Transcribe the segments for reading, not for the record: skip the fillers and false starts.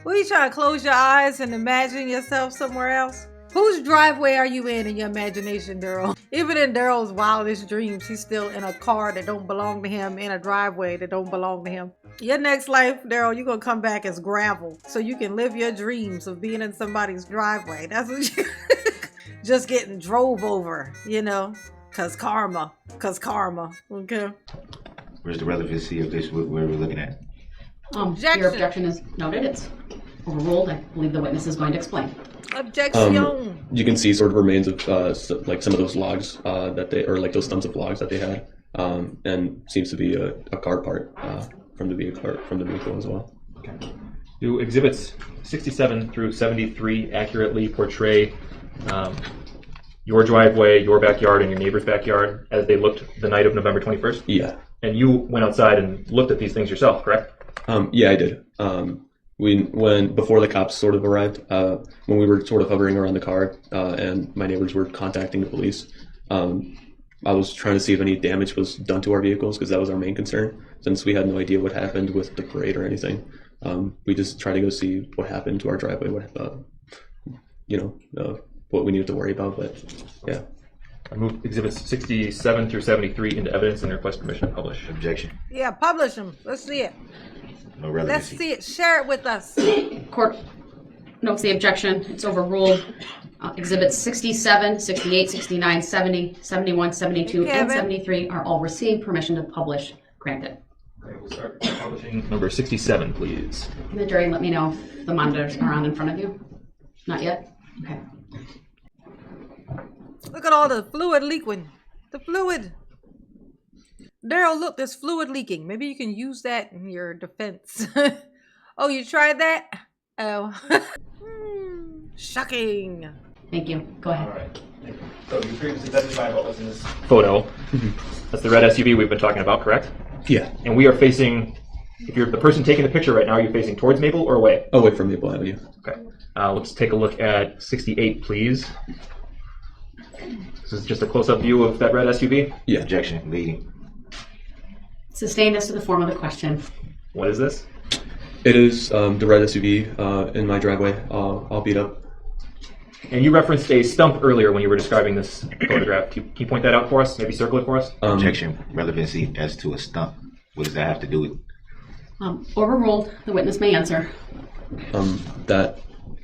What are you trying to close your eyes and imagine yourself somewhere else? Whose driveway are you in your imagination, Darrell? Even in Darrell's wildest dreams, he's still in a car that don't belong to him, in a driveway that don't belong to him. Your next life, Darrell, you're gonna come back as gravel so you can live your dreams of being in somebody's driveway. That's what you just getting drove over, you know, cause karma, okay? Where's the relevancy of this? What we're looking at? Objection. Your objection is noted. It's overruled. I believe the witness is going to explain. Objection. You can see sort of remains of like some of those logs that they, or like those stumps of logs that they had, and seems to be a car part from the vehicle as well. Okay. Do exhibits 67 through 73 accurately portray your driveway, your backyard, and your neighbor's backyard as they looked the night of November 21st? Yeah. And you went outside and looked at these things yourself, correct? Yeah, I did. When before the cops sort of arrived, when we were sort of hovering around the car, and my neighbors were contacting the police, I was trying to see if any damage was done to our vehicles because that was our main concern. Since we had no idea what happened with the parade or anything, we just tried to go see what happened to our driveway, what we needed to worry about. But yeah. I moved exhibits 67 through 73 into evidence and request permission to publish. Objection. Yeah, publish them. Let's see it. No Let's relevancy. see it. Share it with us. Court notes the objection. It's overruled. Exhibits 67, 68, 69, 70, 71, 72, and Kevin. 73 are all received. Permission to publish granted. Okay, we'll start publishing number 67, please. And the jury, let me know if the monitors are on in front of you. Not yet? Okay. Look at all the fluid leaking. The fluid. Darrell, look, there's fluid leaking. Maybe you can use that in your defense. Oh, you tried that? Oh. Shocking. Thank you. Go ahead. All right. So you previously testified what was in this photo. That's the red SUV we've been talking about, correct? Yeah. And we are facing, if you're the person taking the picture right now, are you facing towards Maple or away? Away from Maple Avenue. Okay. Let's take a look at 68, please. This is just a close-up view of that red SUV. Yeah. Objection. Leading. Sustained as to the form of the question. What is this? It is the red SUV in my driveway, all beat up. And you referenced a stump earlier when you were describing this photograph. Can you point that out for us? Maybe circle it for us? Objection. Relevancy as to a stump. What does that have to do with? Overruled. The witness may answer. That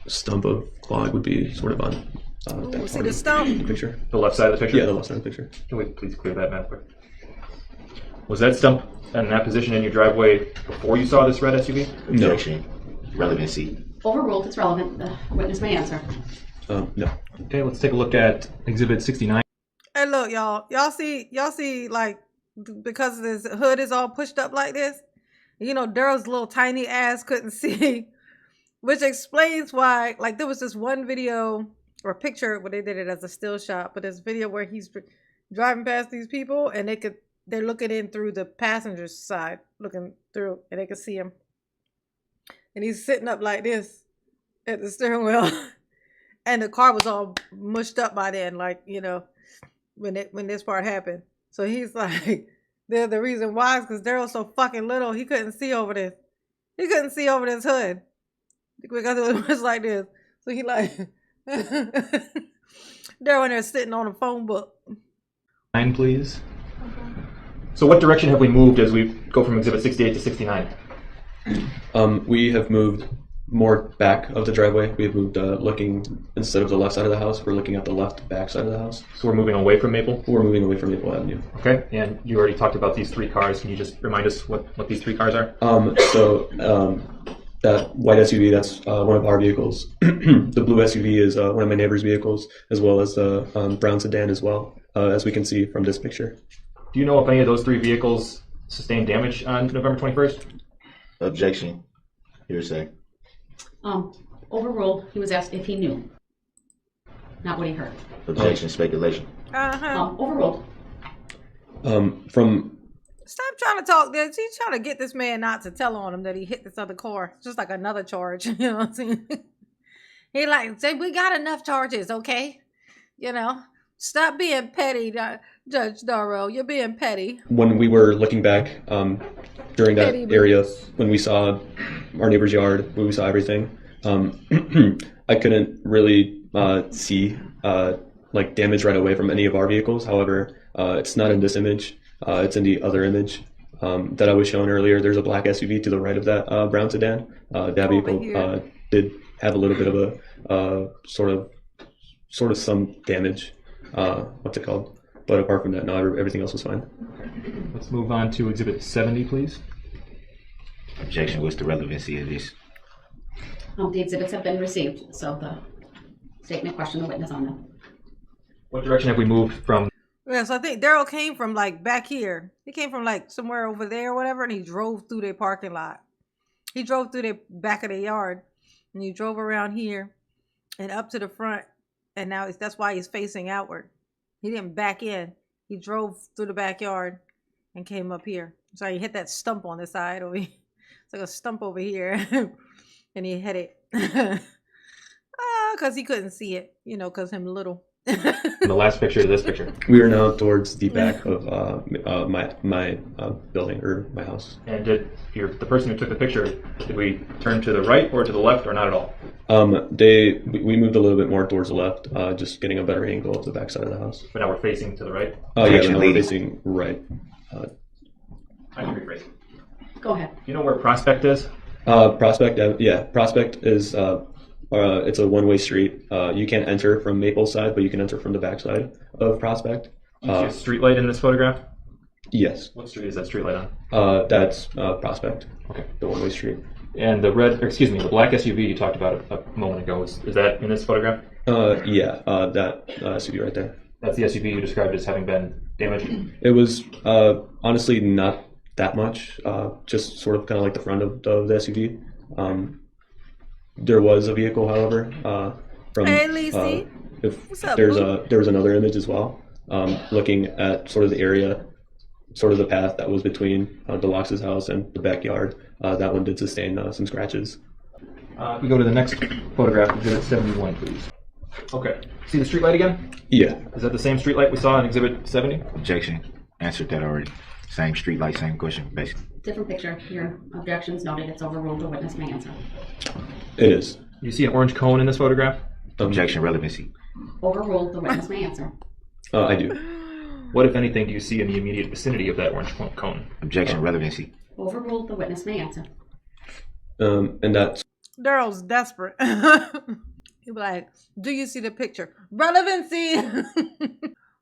stump of clog would be sort of on that See part the of stump? the picture. The left side of the picture? Yeah, the left side of the picture. Can we please clear that, Matt? Was that stump in that position in your driveway before you saw this red SUV? No. Objection. Relevancy. Overruled. It's relevant. The witness may answer. No. Okay, let's take a look at Exhibit 69. Hey, look, y'all see, like, because this hood is all pushed up like this, you know, Darrell's little tiny ass couldn't see, which explains why, like, there was this one video or picture where they did it as a still shot, but there's a video where he's driving past these people and they're looking in through the passenger's side, looking through, and they can see him. And he's sitting up like this at the steering wheel. And the car was all mushed up by then, like, you know, when this part happened. So he's like, the reason why is because Darrell's so fucking little, he couldn't see over this. He couldn't see over this hood because it was like this. So he like, Darrell in there sitting on a phone book. 9, please. So what direction have we moved as we go from Exhibit 68 to 69? We have moved more back of the driveway. We have moved looking, instead of the left side of the house, we're looking at the left back side of the house. So we're moving away from Maple? We're moving away from Maple Avenue. Okay, and you already talked about these 3 cars. Can you just remind us what these 3 cars are? That white SUV, that's one of our vehicles. The blue SUV is one of my neighbor's vehicles, as well as the brown sedan as well, as we can see from this picture. Do you know if any of those 3 vehicles sustained damage on November 21st? Objection. Hearsay. Overruled. He was asked if he knew, not what he heard. Objection. Speculation. Overruled. From Stop trying to talk this. He's trying to get this man not to tell on him that he hit this other car. It's just like another charge. You know what I'm saying? He like, say, we got enough charges, okay? You know? Stop being petty, Judge Darrell. You're being petty. When we were looking back during that Petty area, boots. when we saw our neighbor's yard, when we saw everything, I couldn't really see like damage right away from any of our vehicles. However, it's not in this image. It's in the other image that I was shown earlier. There's a black SUV to the right of that brown sedan. That Over vehicle here. did have a little bit of a sort of some damage. What's it called? But apart from that, no, everything else was fine. Let's move on to Exhibit 70, please. Objection. What's the relevancy of this? The exhibits have been received, so the statement question the witness on them. What direction have we moved from? Yeah, so I think Darrell came from like back here. He came from like somewhere over there or whatever, and he drove through their parking lot. He drove through the back of the yard, and he drove around here and up to the front, and now that's why he's facing outward. He didn't back in. He drove through the backyard and came up here. So he hit that stump on the side over here. It's like a stump over here, and he hit it because he couldn't see it, because him little. From the last picture to this picture. We are now towards the back of my building or my house. And did the person who took the picture, did we turn to the right or to the left or not at all? We moved a little bit more towards the left, just getting a better angle of the back side of the house. But now we're facing to the right? Oh yeah, Objection, no, we're lady. facing right. I can rephrase. Go ahead. You know where Prospect is? Prospect, yeah, Prospect is it's a one-way street. You can't enter from Maple side, but you can enter from the back side of Prospect. Do you see a street light in this photograph? Yes, What street is that street light on? that's Prospect, Okay. the one-way street. And the the black SUV you talked about a moment ago, is that in this photograph? Yeah, that SUV right there. That's the SUV you described as having been damaged? It was honestly not that much, just sort of kind of like the front of the SUV. There was a vehicle, however, from. Hey, Lacey. If What's up, there's boo? there was another image as well, looking at sort of the area, sort of the path that was between Deluxe's house and the backyard. That one did sustain some scratches. If we go to the next photograph, Exhibit 71, please. Okay. See the street light again? Yeah. Is that the same street light we saw in Exhibit 70? Objection. Answered that already. Same street light, same question, basically. Different picture. Your objections noted. It's overruled. The witness may answer. It is. You see an orange cone in this photograph? Objection. Relevancy. Overruled. The witness may answer. I do. What, if anything, do you see in the immediate vicinity of that orange cone? Objection. Relevancy. Overruled. The witness may answer. And that's Darrell's desperate. He'll be like, do you see the picture? Relevancy.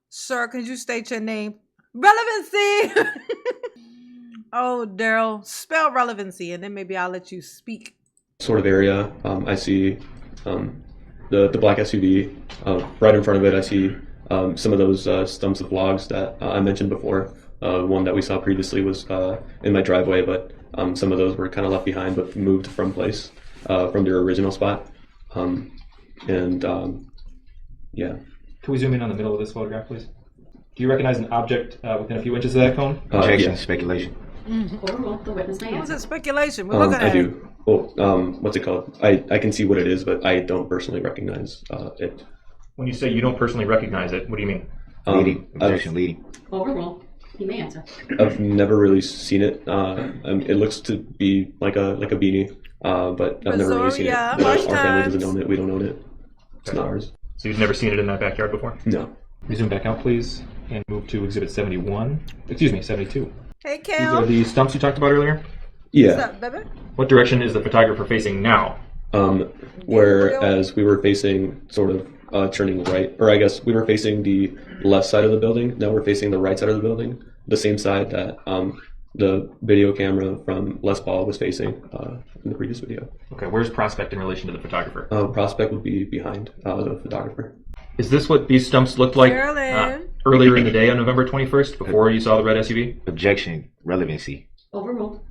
Sir, could you state your name? Relevancy. Oh, Darrell, spell relevancy, and then maybe I'll let you speak. sort of area. I see the black SUV. Right in front of it, I see some of those stumps of logs that I mentioned before. One that we saw previously was in my driveway, but some of those were kind of left behind but moved from place, from their original spot. Yeah. Can we zoom in on the middle of this photograph, please? Do you recognize an object within a few inches of that cone? Objection. Yeah. Speculation. Overruled. The witness may What was answer. it? Speculation. We're looking I at do. Well, what's it called? I can see what it is, but I don't personally recognize it. When you say you don't personally recognize it, what do you mean? Leading. Objection. Leading. Overruled. He may answer. I've never really seen it. It looks to be like a beanie, but I've never really seen it. Brazoria, Our lunch family times. doesn't own it. We don't own it. It's not ours. So you've never seen it in that backyard before? No. We zoom back out, please, and move to Exhibit 71. Excuse me, 72. Hey, These are Cal. the stumps you talked about earlier. What's Yeah. up, baby? What direction is the photographer facing now? Whereas we were facing sort of turning right, or I guess we were facing the left side of the building. Now we're facing the right side of the building, the same side that the video camera from Les Paul was facing in the previous video. Okay, where's Prospect in relation to the photographer? Prospect would be behind the photographer. Is this what these stumps looked like Carolyn. earlier in the day on November 21st, before you saw the red SUV? Objection. Relevancy. Overruled.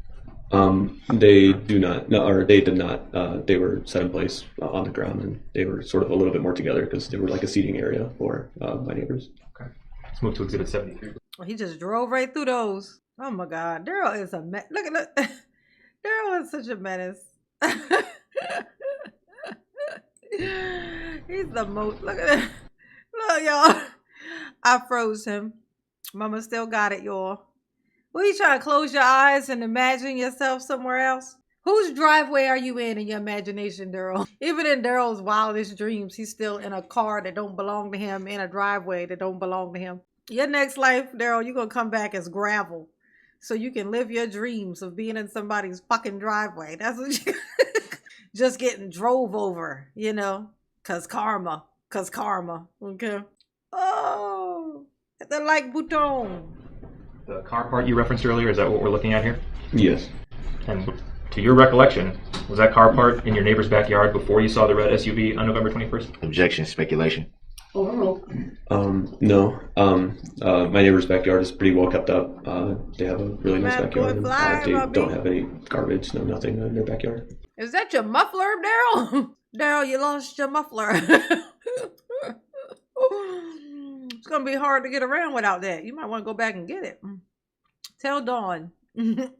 They do not, no, or they did not. They were set in place on the ground, and they were sort of a little bit more together because they were like a seating area for my neighbors. Okay, let's move to Exhibit 73. Well, he just drove right through those. Oh my God, Darrell is a look at Darrell is such a menace. He's the most. Look at that. Look, y'all. I froze him. Mama still got it, y'all. What, you trying to close your eyes and imagine yourself somewhere else? Whose driveway are you in your imagination, Darrell? Even in Darrell's wildest dreams, he's still in a car that don't belong to him, in a driveway that don't belong to him. Your next life, Darrell, you're going to come back as gravel so you can live your dreams of being in somebody's fucking driveway. That's what you... Just getting drove over, you know, cause karma, okay? Oh, the like bouton. The car part you referenced earlier, is that what we're looking at here? Yes. And to your recollection, was that car part in your neighbor's backyard before you saw the red SUV on November 21st? Objection. Speculation. Overruled. No. My neighbor's backyard is pretty well kept up. They have a really nice Bad boy backyard. And, fly, they Robbie. don't have any garbage, no nothing in their backyard. Is that your muffler, Darrell? Darrell, you lost your muffler. It's gonna be hard to get around without that. You might want to go back and get it. Tell Dawn. Fuck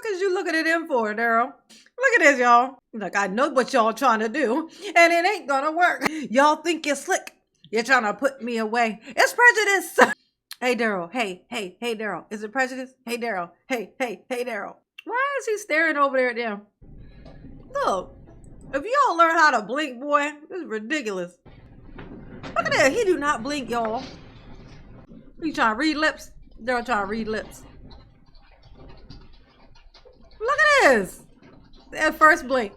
is you looking at him for, Darrell? Look at this, y'all. Like, I know what y'all trying to do, and it ain't gonna work. Y'all think you're slick. You're trying to put me away. It's prejudice. Hey, Darrell. Hey, Darrell. Is it prejudice? Hey, Darrell. Hey, Darrell. Why is he staring over there at them? Look, if y'all learn how to blink, boy, this is ridiculous. Look at that. He do not blink, y'all. You trying to read lips? Darrell trying to read lips. Look at this. That first blink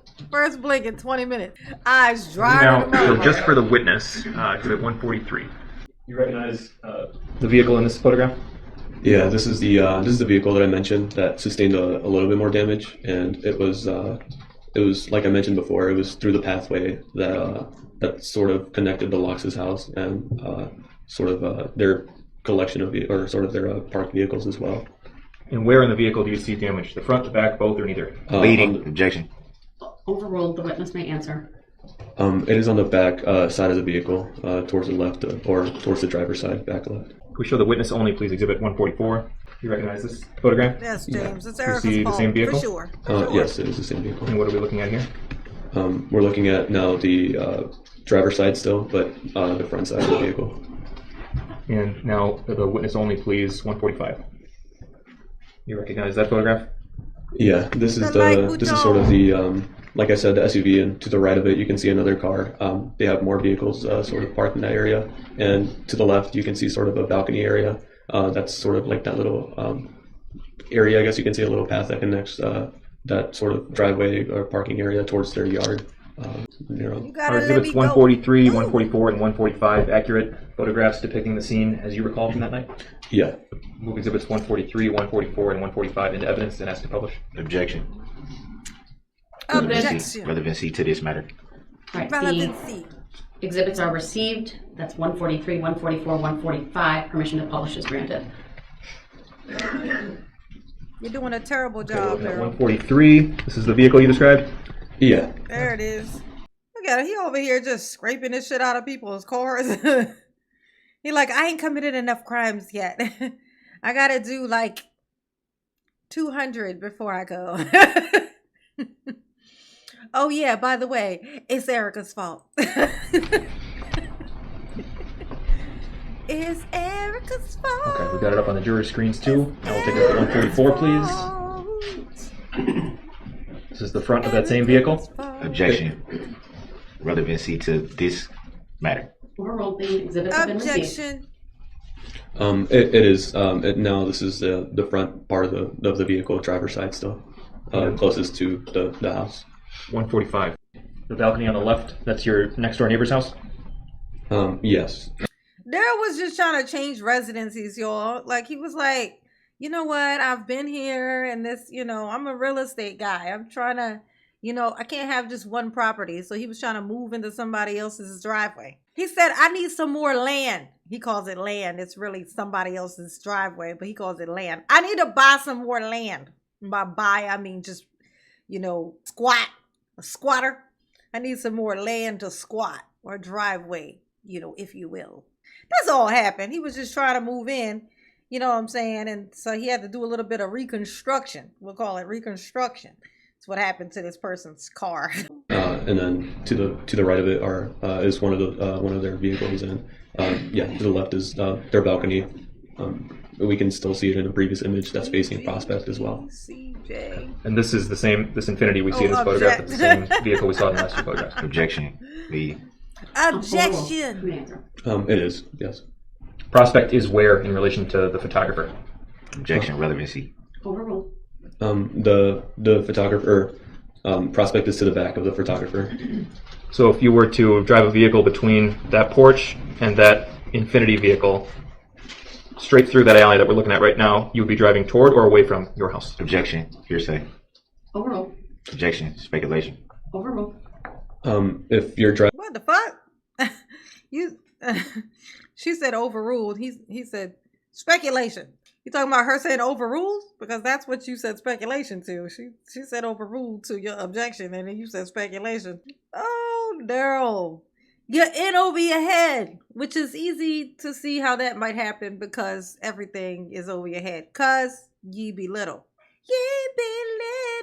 in 20 minutes. Eyes dry. Now, just for the witness, exhibit 143. You recognize the vehicle in this photograph? Yeah, this is the vehicle that I mentioned that sustained a little bit more damage, and it was like I mentioned before. It was through the pathway that sort of connected the Locks' house and sort of their collection of or sort of their parked vehicles as well. And where in the vehicle do you see damage? The front, the back, both, or neither? Leading. Objection. Overruled. The witness may answer. It is on the back side of the vehicle, towards the left, or towards the driver's side, back left. Can we show the witness only, please? Exhibit 144. You recognize this photograph? Yes, James. It's You Erica's see the fault, same vehicle? for sure. Yes, it is the same vehicle. And what are we looking at here? We're looking at now the driver's side still, but the front side of the vehicle. And now the witness only, please. 145. You recognize that photograph? Yeah, this is The this is sort of the like I said, the SUV, and to the right of it you can see another car. They have more vehicles sort of parked in that area, and to the left you can see sort of a balcony area. That's sort of like that little area. I guess you can see a little path that connects that sort of driveway or parking area towards their yard. You gotta Are let exhibits me go. 143, 144, and 145 accurate photographs depicting the scene as you recall from that night? Yeah. Move exhibits 143, 144, and 145 into evidence and ask to publish. Objection. Objection. Relevancy to this matter. All right. The Relevancy. exhibits are received. That's 143, 144, 145. Permission to publish is granted. You're doing a terrible Okay, job, looking at Darrell. 143. This is the vehicle you described? Yeah. There it is. Look at it. He over here just scraping this shit out of people's cars. He like, I ain't committed enough crimes yet. I gotta do like 200 before I go. Oh yeah, by the way, it's Erica's fault. It's Erica's fault. Okay, we got it up on the juror screens too. Now we'll take it to 144, please. This is the front of that same vehicle. Objection. Relevancy to this matter. Overruled. The exhibits have been received. Objection. It is now. This is the front part of the vehicle, driver's side still, closest to the house. 145. The balcony on the left, that's your next door neighbor's house? Yes. Daryl was just trying to change residencies, y'all. Like, he was like, you know what? I've been here and this, I'm a real estate guy. I'm trying to, I can't have just one property. So he was trying to move into somebody else's driveway. He said, I need some more land. He calls it land. It's really somebody else's driveway, but he calls it land. I need to buy some more land. By buy, I mean just, squat, a squatter. I need some more land to squat, or driveway, if you will. That's all happened. He was just trying to move in, you know what I'm saying? And so he had to do a little bit of reconstruction. We'll call it reconstruction. It's what happened to this person's car. And then to the right of it is one of their vehicles, and yeah, to the left is their balcony. We can still see it in a previous image that's facing Prospect as well. CJ. And this is the same, this Infinity we see in this Oh, photograph, object. it's the same vehicle we saw in the last two photographs. Objection. The Objection. It is, yes. Prospect is where in relation to the photographer? objection relevancy. Overruled. The photographer, Prospect is to the back of the photographer. So if you were to drive a vehicle between that porch and that Infinity vehicle, straight through that alley that we're looking at right now, you would be driving toward or away from your house? Objection. Hearsay. Overruled. Objection. Speculation. Overruled. If you're driving, What the fuck? You. She said overruled. He said speculation. You talking about her saying overruled? Because that's what you said speculation to. She said overruled to your objection, and then you said speculation. Oh, Daryl. You're in over your head, which is easy to see how that might happen because everything is over your head. Cause ye be little. Ye be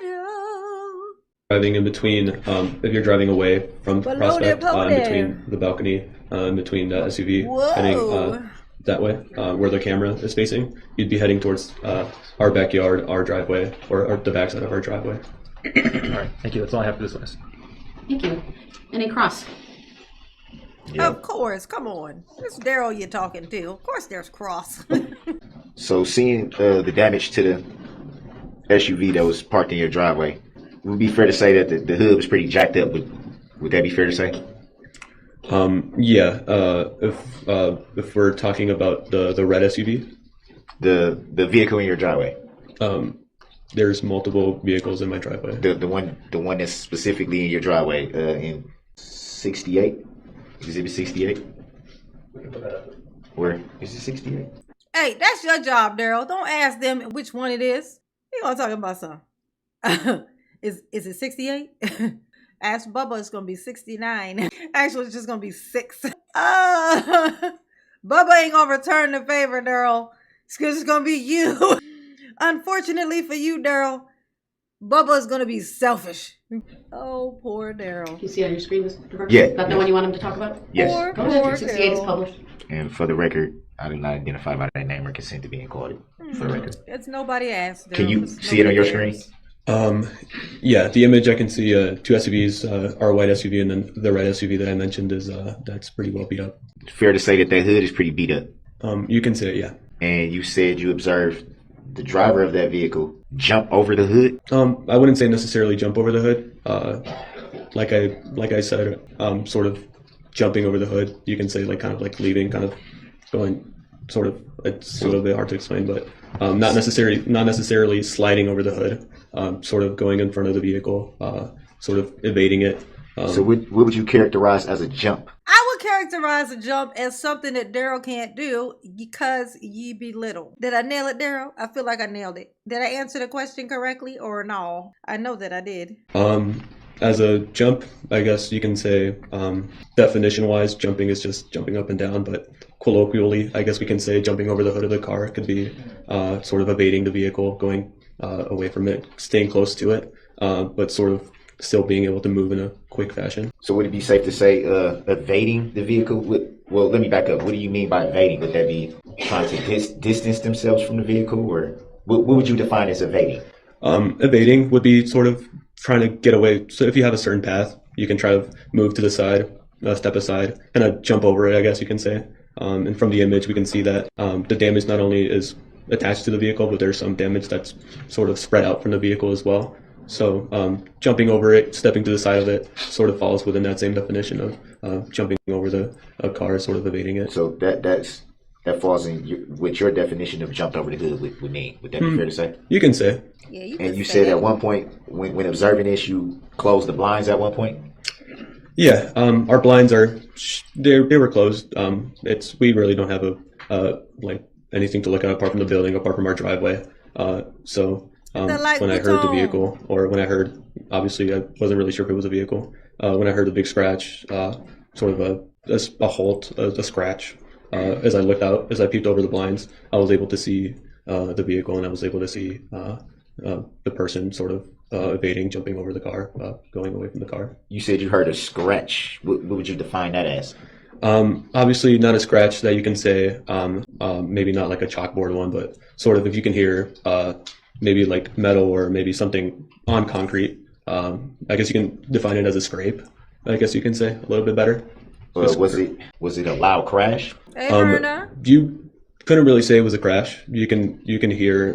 little. driving in between, if you're driving away from Below there, Prospect, below in there. between the balcony, in between the SUV, Whoa. heading that way, where the camera is facing, you'd be heading towards our backyard, our driveway, or the backside of our driveway. All right, thank you. That's all I have for this witness. Thank you. Any cross? Yeah. Of course, come on. It's Daryl you're talking to. Of course there's cross. So seeing the damage to the SUV that was parked in your driveway, would it be fair to say that the hood was pretty jacked up? Would that be fair to say? Yeah, if we're talking about the red SUV, The vehicle in your driveway, there's multiple vehicles in my driveway. the one that's specifically in your driveway, in 68, exhibit 68. Where is it? 68. Hey, that's your job, Daryl. Don't ask them which one it is. You gonna talk about something. Is it 68? Ask Bubba, it's gonna be 69. Actually, it's just gonna be 6. Bubba ain't gonna return the favor, Daryl. It's just gonna be you. Unfortunately for you, Daryl, Bubba is gonna be selfish. Oh, poor Daryl. You see on your screen, Mr. Burke? Yeah, Is that the yeah. one you wanted to talk about? Yes. Poor, Go ahead. poor 68 is Daryl. published. And for the record, I did not identify by that name or consent to being called. For the record, It's nobody asked. can Daryl. you It's see it on your nobody screen? cares. Yeah, the image I can see two SUVs, our white SUV and then the red SUV that I mentioned is that's pretty well beat up. Fair to say that hood is pretty beat up. You can say it, yeah. And you said you observed the driver of that vehicle jump over the hood. I wouldn't say necessarily jump over the hood. Like I said, sort of jumping over the hood. You can say like kind of like leaving, kind of going. Sort of. It's a little bit hard to explain, but not necessarily sliding over the hood. Sort of going in front of the vehicle, sort of evading it. So what would you characterize as a jump? I would characterize a jump as something that Daryl can't do because ye be little. Did I nail it, Daryl? I feel like I nailed it. Did I answer the question correctly or no? I know that I did. As a jump, I guess you can say, definition-wise, jumping is just jumping up and down, but colloquially, I guess we can say jumping over the hood of the car could be sort of evading the vehicle, going away from it, staying close to it, but sort of still being able to move in a quick fashion. So would it be safe to say evading the vehicle? Well, let me back up. What do you mean by evading? Would that be trying to distance themselves from the vehicle, or what would you define as evading? Evading would be sort of trying to get away. So if you have a certain path, you can try to move to the side, step aside, and jump over it, I guess you can say. And from the image, we can see that the damage not only is attached to the vehicle, but there's some damage that's sort of spread out from the vehicle as well. So jumping over it, stepping to the side of it, sort of falls within that same definition of jumping over the car, sort of evading it. So that falls in what your definition of jumped over the hood would mean. Would that be fair to say? You can say. Yeah, you And you said at one point when observing this, you closed the blinds at one point. Yeah, our blinds they were closed. We really don't have like anything to look at apart from the building, apart from our driveway. So when I heard the vehicle, or when I heard, obviously I wasn't really sure if it was a vehicle. When I heard the big scratch, sort of a halt, a scratch. As I looked out, as I peeped over the blinds, I was able to see the vehicle, and I was able to see the person sort of evading, jumping over the car, going away from the car. You said you heard a scratch. What would you define that as? Obviously not a scratch that you can say, maybe not like a chalkboard one, but sort of if you can hear maybe like metal or maybe something on concrete. I guess you can define it as a scrape. I guess you can say a little bit better. Was it a loud crash? Hey, Myrna. You couldn't really say it was a crash. You can hear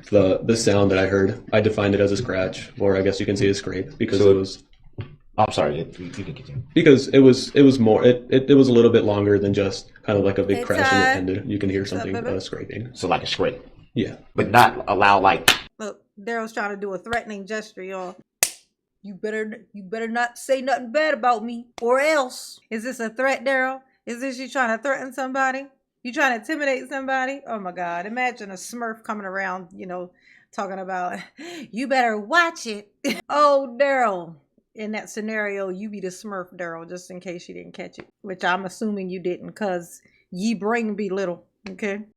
the sound that I heard. I defined it as a scratch, or I guess you can say a scrape because So it was. I'm sorry. You can continue. Because it was more it was a little bit longer than just kind of like a big Hey, crash and Ty. it ended. You can hear What's up, something baby? scraping. So like a scrape, Yeah. but not a loud like. Look, Daryl's trying to do a threatening gesture, y'all. You better not say nothing bad about me, or else. Is this a threat, Daryl? Is this you trying to threaten somebody? You trying to intimidate somebody? Oh my God! Imagine a Smurf coming around, talking about you better watch it. Oh, Daryl. In that scenario, you be the Smurf, Daryl, just in case you didn't catch it, which I'm assuming you didn't, cause ye bring be little. Okay.